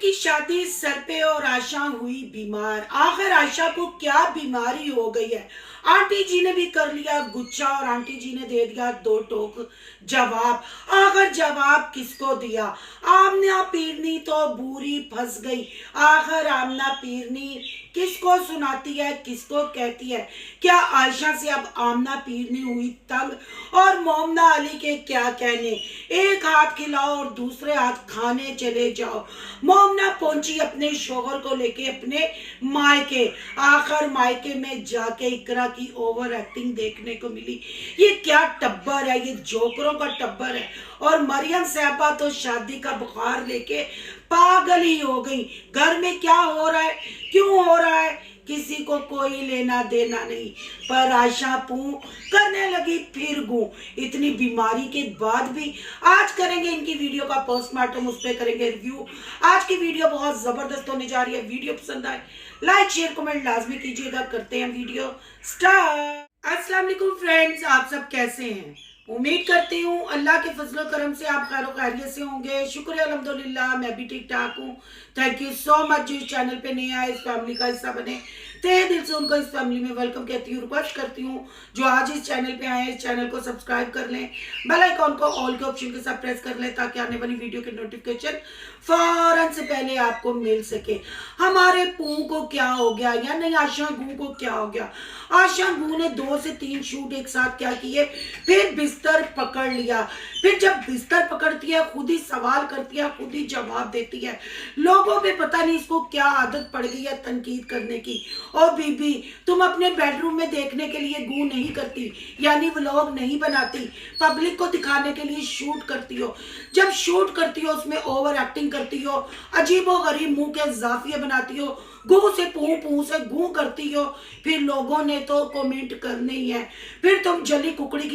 की शादी सर पे और आशा हुई बीमार। आखिर आशा को क्या बीमारी हो गई है? आंटी जी ने भी कर लिया गुच्छा और आंटी जी ने दे दिया दो टोक जवाब। आखिर जवाब किसको दिया? आमना पीरनी तो बुरी फंस गई। आखिर आमना पीरनी किसको सुनाती है, किसको कहती है? क्या आयशा से अब आमना पीरनी हुई तंग? और मोमना अली के क्या कहने, एक हाथ खिलाओ और दूसरे हाथ खाने चले जाओ। मोमना पहुंची अपने शोहर को लेके अपने मायके। आखिर मायके में जाके इकरा की ओवर एक्टिंग देखने को मिली। ये क्या टब्बर है, ये जोकरों का टब्बर है। और मरियम साहबा तो शादी का बुखार लेके पागल ही हो गई। घर में क्या हो रहा है, क्यों हो रहा है, किसी को कोई लेना देना नहीं। पर आयशा पू करने लगी फिर गू। इतनी बीमारी के बाद भी आज करेंगे इनकी वीडियो का पोस्टमार्टम, उस पर करेंगे रिव्यू। आज की वीडियो बहुत जबरदस्त होने जा रही है। वीडियो पसंद आए लाइक शेयर कमेंट लाजमी कीजिएगा। करते हैं वीडियो स्टार्ट। अस्सलाम वालेकुम फ्रेंड्स, आप सब कैसे हैं? उम्मीद करती हूँ अल्लाह के फजलो करम से आप खैर खैरियत से होंगे। शुक्र है अल्हम्दुलिल्लाह, मैं भी ठीक ठाक हूँ। Thank you so much. जो इस चैनल पे नए आए, इस फैमिली का हिस्सा बने, तहे दिल से उनको इस फैमिली में वेलकम कहती हूँ। रिक्वेस्ट करती हूँ जो आज इस चैनल पे आए इस चैनल को सब्सक्राइब कर लें, बेल आइकॉन को ऑल के ऑप्शन के साथ प्रेस कर लें ताकि आने वाली वीडियो के नोटिफिकेशन फौरन से पहले आपको मिल सके। हमारे पू को क्या हो गया, या नहीं आशा गू को क्या हो गया? आशा गू ने 2 से 3 शूट एक साथ क्या किए, फिर बिस्तर पकड़ लिया। फिर जब बिस्तर पकड़ती है खुद ही सवाल करती है, खुद ही जवाब देती है। लोगों पे पता नहीं इसको क्या आदत पड़ गई है तनकीद करने की। और बीबी, तुम अपने बेडरूम में देखने के लिए गू नहीं करती, यानी व्लॉग नहीं बनाती, पब्लिक को दिखाने के लिए शूट करती हो। जब शूट करती हो उसमें ओवर एक्टिंग करती हो, अजीबो गरीब मुंह के जाफिये बनाती हो, गू से पू से गू करती हो, फिर लोगों ने तो कमेंट करने ही है। फिर तुम जल कुकड़ी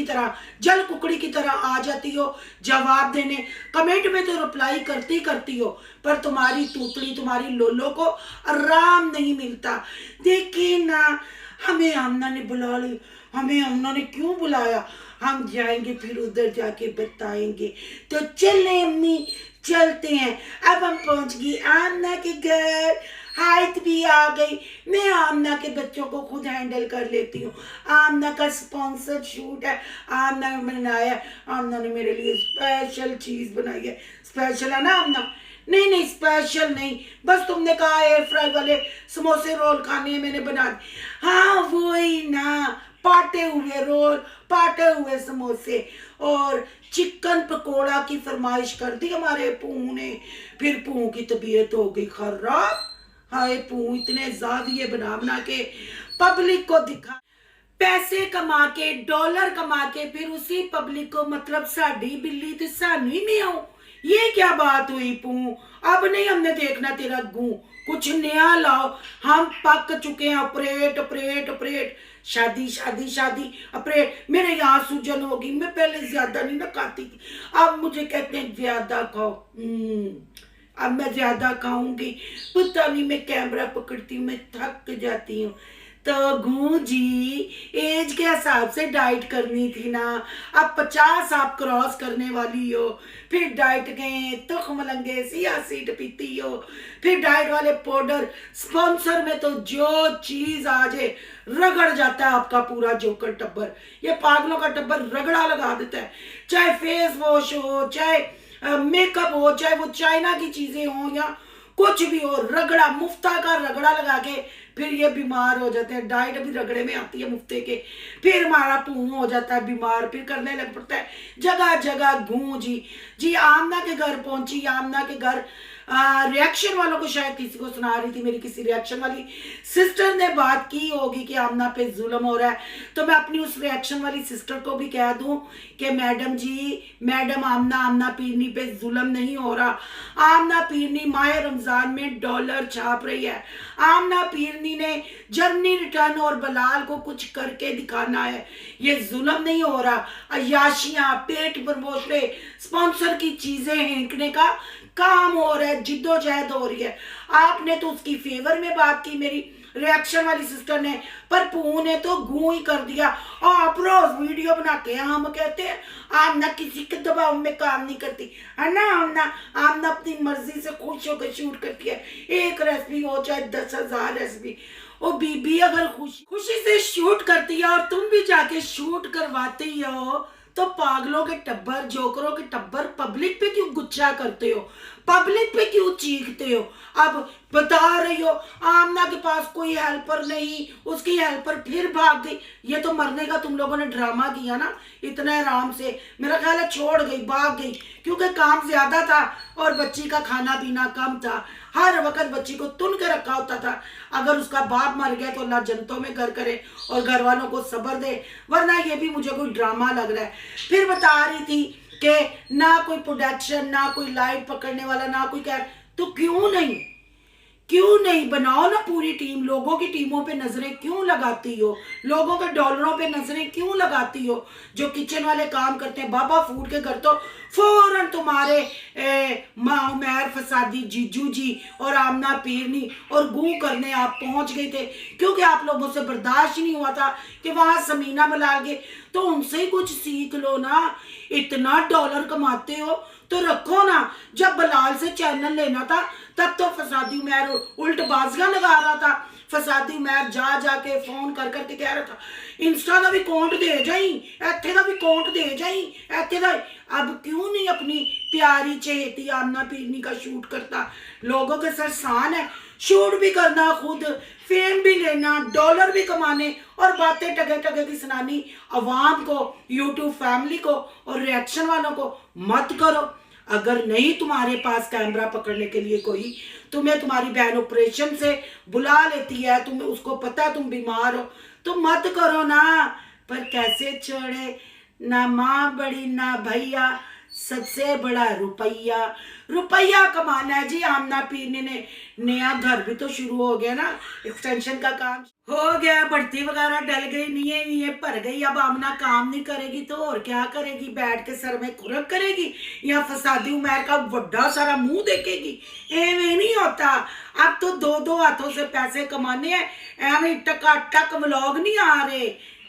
की तरह आ जाती हो जवाब देने। कमेंट में तो रिप्लाई करती हो, पर तुम्हारी तूतड़ी, तुम्हारी लोलो को आराम नहीं मिलता। देखिए ना, हमें आमना ने बुला ली। हमें आमना ने क्यों बुलाया? हम जाएंगे फिर उधर जाके बताएंगे। तो चले अम्मी, चलते हैं। अब हम पहुंच गए आमना के घर। हाइट भी आ गई। मैं आमना के बच्चों को खुद हैंडल कर लेती हूँ। आमना का स्पॉन्सर्ड शूट है, आमना ने बनाया। आमना ने मेरे लिए स्पेशल चीज बनाई है। स्पेशल है ना आमना? नहीं नहीं, स्पेशल नहीं, बस तुमने कहा एयर फ्राई वाले समोसे रोल खाने हैं, मैंने बना दिए। हाँ वही ना, पाटे हुए रोल, पाटे हुए समोसे और चिकन पकोड़ा की फरमाइश कर दी हमारे पू ने। फिर पू की तबीयत हो गई खराब। हाय पू इतने जाविये बना के पब्लिक को दिखा, पैसे कमा के, डॉलर कमा के, फिर उसी पब्लिक को मतलब साड़ी बिल्ली तो सानू ही नहीं आओ। ये क्या बात हुई पू? अब नहीं हमने देखना तेरा गू, कुछ नया लाओ। हम पक चुके हैं। ऑपरेट ऑपरेट ऑपरेट, शादी शादी शादी ऑपरेट। मेरे यहाँ सूजन होगी। मैं पहले ज्यादा नहीं ना खाती थी, अब मुझे कहते हैं ज्यादा खाओ। अब मैं ज्यादा खाऊंगी। पता नहीं, मैं कैमरा पकड़ती हूँ, मैं थक जाती हूँ। तो गू जी, एज के हिसाब से डाइट करनी थी ना। अब 50 आप क्रॉस करने वाली हो, फिर डाइट गए तुख मलंगे सिया सीट पीती हो, फिर डाइट वाले पाउडर स्पॉन्सर में तो जो चीज आ जाए रगड़ जाता है आपका पूरा जोकर टब्बर। ये पागलों का टब्बर रगड़ा लगा देता है। चाहे फेस वॉश हो, चाहे मेकअप हो, चाहे वो चाइना की चीजें हो या कुछ भी हो, रगड़ा मुफ्ता का रगड़ा लगा के फिर ये बीमार हो जाते हैं। डाइट भी रगड़े में आती है मुफ्ते के। फिर हमारा पू हो जाता है बीमार, फिर करने लग पड़ता है जगह जगह गूं। जी आमना के घर पहुंची। आमना के घर रिएक्शन वालों को शायद किसी को सुना रही थी, मेरी किसी रिएक्शन वाली सिस्टर ने बात की होगी कि आमना पे जुल्म हो रहा है। तो मैं अपनी उस रिएक्शन वाली सिस्टर को भी कह दूं कि मैडम जी, मैडम आमना पीरनी पे जुल्म नहीं हो रहा। आमना पीरनी माह रमजान में डॉलर छाप रही है। आमना पीरनी ने जर्नी रिटर्न और बलाल को कुछ करके दिखाना है। ये जुल्म नहीं हो रहा। अयाशियां, पेट प्रमोशने, स्पॉन्सर की चीजें हेंकने का काम हो रहा है, जिद्दोजहद हो रही है। आपने तो उसकी फेवर में बात की मेरी, रिएक्शन वाली सिस्टर ने, पर पू ने तो गू ही कर दिया। आप रोज वीडियो बनाते हैं, हम कहते हैं आमना किसी के दबाव में काम नहीं करती है ना। आमना आमना अपनी मर्जी से खुश होकर शूट करती है, एक रेसिपी हो चाहे 10,000 रेसिपी। वो बीबी अगर खुशी से शूट करती है और तुम भी जाके शूट करवाती हो, तो पागलों के टब्बर, जोकरों के टब्बर पब्लिक पे क्यों गुस्सा करते हो, पब्लिक पे क्यों चीखते हो। अब बता रही हो आमना के पास कोई हेल्पर नहीं, उसकी हेल्पर फिर भाग गई। ये तो मरने का तुम लोगों ने ड्रामा किया ना इतने आराम से, मेरा ख्याल है छोड़ गई, भाग गई, क्योंकि काम ज्यादा था और बच्ची का खाना पीना कम था। हर वक्त बच्ची को तुन के रखा होता था। अगर उसका बाप मर गया तो अल्लाह जन्नतों में घर करे और घर वालों को सब्र दे, वरना ये भी मुझे कोई ड्रामा लग रहा है। फिर बता रही थी कि ना कोई प्रोडक्शन, ना कोई लाइट पकड़ने वाला, ना कोई क्या, तो क्यों नहीं बनाओ ना पूरी टीम। लोगों की टीमों पे नजरें क्यों लगाती हो, लोगों के डॉलरों पे नजरें क्यों लगाती हो। जो किचन वाले काम करते हैं, बाबा फूड के घर तो फौरन तुम्हारे उमैर फसादी जीजू जी और आमना पीरनी और गू करने आप पहुंच गए थे, क्योंकि आप लोगों से बर्दाश्त नहीं हुआ था कि वहां समीना बलाल गए। तो उनसे ही कुछ सीख लो ना, इतना डॉलर कमाते हो तो रखो ना। जब बलाल से चैनल लेना था तब तो फसादी उमैर उल्ट बाजियां लगा रहा था। फसादी उमैर जाके फोन कर करके कह रहा था इंस्टा का भी अकाउंट दे जाई, इत्थे का भी अकाउंट दे जाई, इत्थे का। अब क्यों नहीं अपनी प्यारी चहेती आमना पीरनी का शूट करता। लोगों के सर सान है, शूट भी करना खुद, फेम भी लेना, डॉलर भी कमाने और बातें टगे की सुनानी अवाम को, यूट्यूब फैमिली को और रिएक्शन वालों को मत करो। अगर नहीं तुम्हारे पास कैमरा पकड़ने के लिए कोई, तुम्हें तुम्हारी बहन ऑपरेशन से बुला लेती है, तुम्हें उसको पता है तुम बीमार हो, तो मत करो ना। पर कैसे छोड़े, ना माँ बड़ी ना भैया, सबसे बड़ा रुपया कमाना है जी। आमना पीरनी ने नया घर भी तो शुरू हो गया ना, एक्सटेंशन का काम हो गया, बढ़ती वगैरह डल गई, नहीं भर गई। अब आमना काम नहीं करेगी तो और क्या करेगी, बैठ के सर में खुरक करेगी या फसादी उमैर का बड़ा सारा मुंह देखेगी। एवं नहीं होता। अब तो दो हाथों से पैसे कमाने हैं, एवं टक व्लॉग नहीं आ रहे,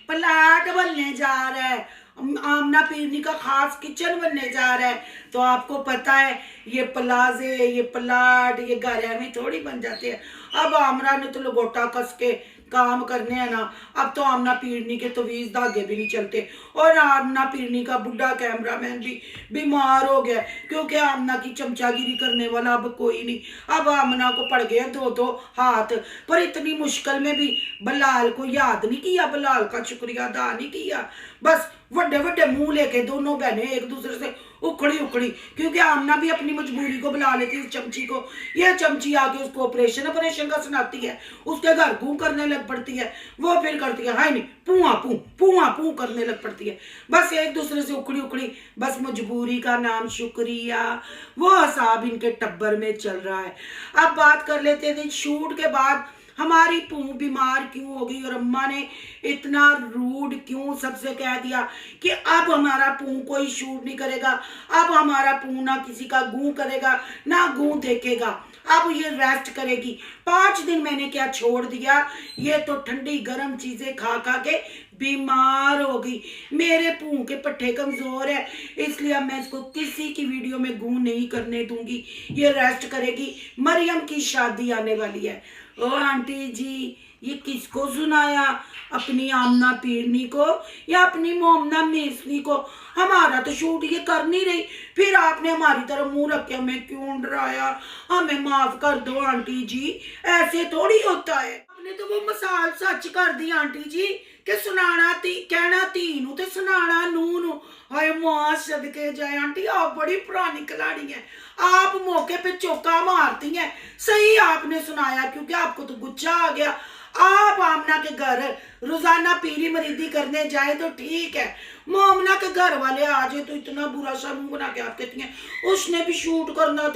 प्लाट बनने जा रहा है, आमना पीरनी का खास किचन बनने जा रहा है। तो आपको पता है ये प्लाजे, ये प्लाट, ये घर में थोड़ी बन जाते हैं। अब आमना ने तो लगोटा कस के काम करने हैं ना। अब तो आमना पीरनी के तवीज धागे भी नहीं चलते और आमना पीरनी का बुढ़ा कैमरामैन भी बीमार हो गया, क्योंकि आमना की चमचागिरी करने वाला अब कोई नहीं। अब आमना को पड़ गए दो हाथ। पर इतनी मुश्किल में भी बलाल को याद नहीं किया, बलाल का शुक्रिया अदा नहीं किया। बस बड़े मुंह लेके दोनों बहनें एक दूसरे से उखड़ी, क्योंकि आमना भी अपनी मजबूरी को बुला लेती है इस चमची को। यह चमची आके उसको ऑपरेशन का सुनाती है, उसके घर गू करने लग पड़ती है, वो फिर करती है हाय नहीं पुआ पू करने लग पड़ती है। बस एक दूसरे से उखड़ी, बस मजबूरी का नाम शुक्रिया, वो हिसाब इनके टब्बर में चल रहा है। अब बात कर लेते थे शूट के बाद हमारी पू बीमार क्यों हो गई और अम्मा ने इतना रूड क्यों सबसे कह दिया कि अब हमारा पू कोई शूट नहीं करेगा, अब हमारा पू ना किसी का गू करेगा ना गू देखेगा, अब ये रेस्ट करेगी। 5 दिन मैंने क्या छोड़ दिया, ये तो ठंडी गर्म चीजें खा के बीमार हो गई। मेरे पू के पट्टे कमजोर है, इसलिए अब मैं इसको किसी की वीडियो में गू नहीं करने दूंगी, ये रेस्ट करेगी। मरियम की शादी आने वाली है। ओ आंटी जी, ये किसको सुनाया, अपनी आमना पीरनी को या अपनी मोमना मेसनी को? हमारा तो शूट ये कर नहीं रही, फिर आपने हमारी तरफ मुंह रख के हमें क्यों डराया? हमें माफ कर दो आंटी जी, ऐसे थोड़ी होता है। आपने तो वो मिसाल सच कर दी आंटी जी कि सुनाना कहना धी नू ते सुनाना नू नू। हाय मां सदके जाए आंटी, आप बड़ी पुरानी खिलाड़ी हैं, आप मौके पे चौका मारती हैं। सही आपने सुनाया, क्योंकि आपको तो गुस्सा आ गया। आप आमना के घर रोजाना पीरी मरीदी करने जाए तो ठीक है, मोमना के घर वाले आ जाए तो इतना बुरा सा मुंह बना के आप कहती हैं उसने भी शूट करना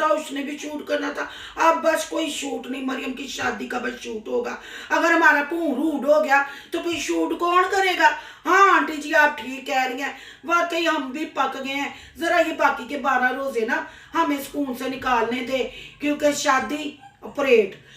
था। अब बस कोई शूट नहीं, मरियम की शादी का बस शूट होगा। अगर हमारा पू रूड हो गया तो फिर शूट कौन करेगा? हाँ आंटी जी आप ठीक कह रही हैं, वाकई हम भी पक गए हैं। जरा ये बाकी के 12 रोजे ना हमें सुकून से निकालने दे, क्योंकि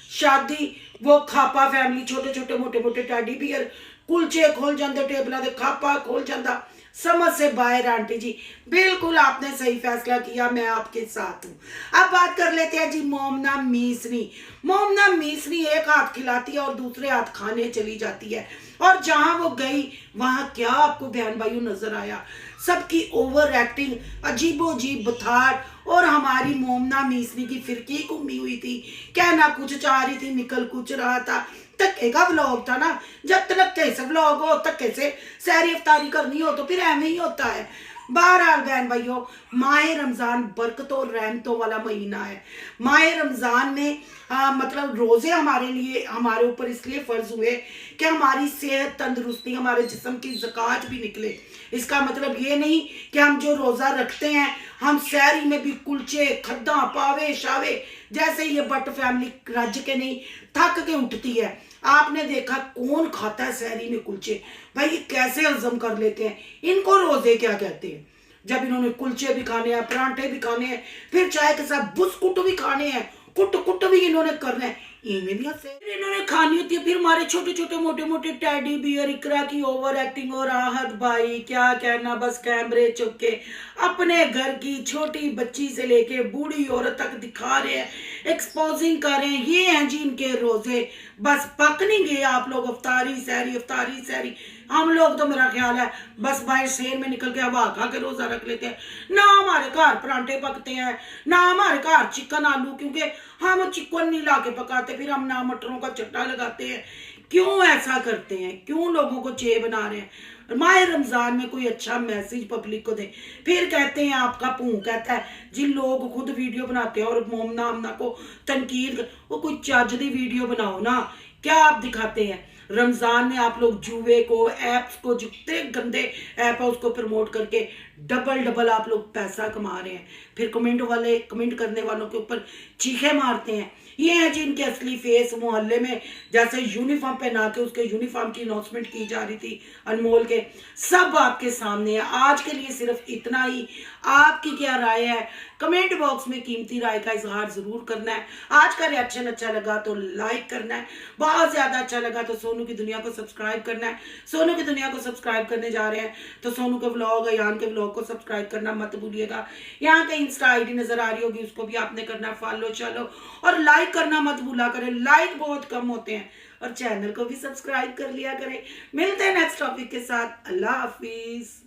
शादी वो खापा फैमिली छोटे छोटे मोटे मोटे टैडी बियर कुलचे खोल जाते टेबलों के खापा खोल जाता समझ से बाहर। आंटी जी बिल्कुल आपने सही फैसला किया, मैं आपके साथ हूँ। अब बात कर लेते हैं जी मोमना मीसनी। मोमना मीसनी एक हाथ खिलाती है और दूसरे हाथ खाने चली जाती है, और जहां वो गई वहां क्या आपको बहन भाइयों नजर आया? सबकी ओवर एक्टिंग, अजीबोजीब बथार, और हमारी मोमना मीसनी की फिरकी घूमी हुई थी, कहना कुछ चाह रही थी निकल कुछ रहा था। धक्के का व्लॉग था ना, जब धक्के से व्लॉग हो, धक्के से सैरी इफ्तारी करनी हो तो फिर ऐਵੇਂ ही होता है। बहरहाल बहन भाइयों, माह रमज़ान बरकतों और रहमतों वाला महीना है। माह रमज़ान में मतलब रोज़े हमारे लिए हमारे ऊपर इसलिए फ़र्ज़ हुए कि हमारी सेहत तंदुरुस्ती, हमारे जिस्म की ज़कात भी निकले। इसका मतलब ये नहीं कि हम जो रोज़ा रखते हैं हम सहरी में भी कुलचे खद्दा पावे शावे जैसे ये बट फैमिली रज के नहीं, थक के उठती है। आपने देखा कौन खाता है सहरी में कुलचे? भाई ये कैसे हजम कर लेते हैं? इनको रोजे क्या कहते हैं? जब इन्होंने कुलचे भी खाने हैं, परांठे भी खाने हैं, फिर चाय के साथ बुस्कुट भी खाने हैं, कुट कुट भी इन्होंने करना है, इनमें भी इन्होंने खानी होती है। फिर हमारे छोटे छोटे मोटे मोटे टैडी बियर, इकरा की ओवर एक्टिंग, और आहत भाई क्या कहना, बस कैमरे चुपके अपने घर की छोटी बच्ची से लेके बूढ़ी औरत तक दिखा रहे हैं, एक्सपोजिंग कर रहे हैं। ये हैं जी इनके रोजे। बस पक नहीं गए आप लोग अफ्तारी सहरी अफ्तारी सहरी। हम लोग तो मेरा ख्याल है बस बाहर शेर में निकल के हवा खा के रोजा रख लेते हैं। ना हमारे घर परांठे पकते हैं, ना हमारे घर चिकन आलू, क्योंकि हम चिकन नहीं ला के पकाते, फिर हम ना मटरों का चट्टा लगाते हैं। क्यों ऐसा करते हैं? क्यों लोगों को चे बना रहे हैं? माह रमजान में कोई अच्छा मैसेज पब्लिक को दे। फिर कहते हैं आपका भूं कहता है जिन लोग खुद वीडियो बनाते हैं और मोमना आमना को तनकीद, वो कोई चज दी वीडियो बनाओ ना। क्या आप दिखाते हैं? रमजान में आप लोग जुए को, ऐप्स को, जितने गंदे ऐप है उसको प्रमोट करके डबल डबल आप लोग पैसा कमा रहे हैं, फिर कमेंट करने वालों के ऊपर चीखे मारते हैं। ये है जी इनके असली फेस। मोहल्ले में जैसे यूनिफॉर्म पहना के उसके यूनिफॉर्म की अनाउंसमेंट की जा रही थी अनमोल के, सब आपके सामने है। आज के लिए सिर्फ इतना ही। आपकी क्या राय है? कमेंट बॉक्स में कीमती राय का इजहार जरूर करना है। आज का रिएक्शन अच्छा लगा तो लाइक करना है, बहुत ज्यादा अच्छा लगा तो सोनू की दुनिया को सब्सक्राइब करना है। सोनू की दुनिया को सब्सक्राइब करने जा रहे हैं तो सोनू के व्लॉग, अयान के व्लॉग को सब्सक्राइब करना मत भूलिएगा। यहाँ कहीं इंस्टा आईडी नजर आ रही होगी, उसको भी आपने करना फॉलो, चलो, और लाइक करना मत भूला करें। लाइक बहुत कम होते हैं, और चैनल को भी सब्सक्राइब कर लिया करें। मिलते हैं नेक्स्ट टॉपिक के साथ। अल्लाह हाफिज।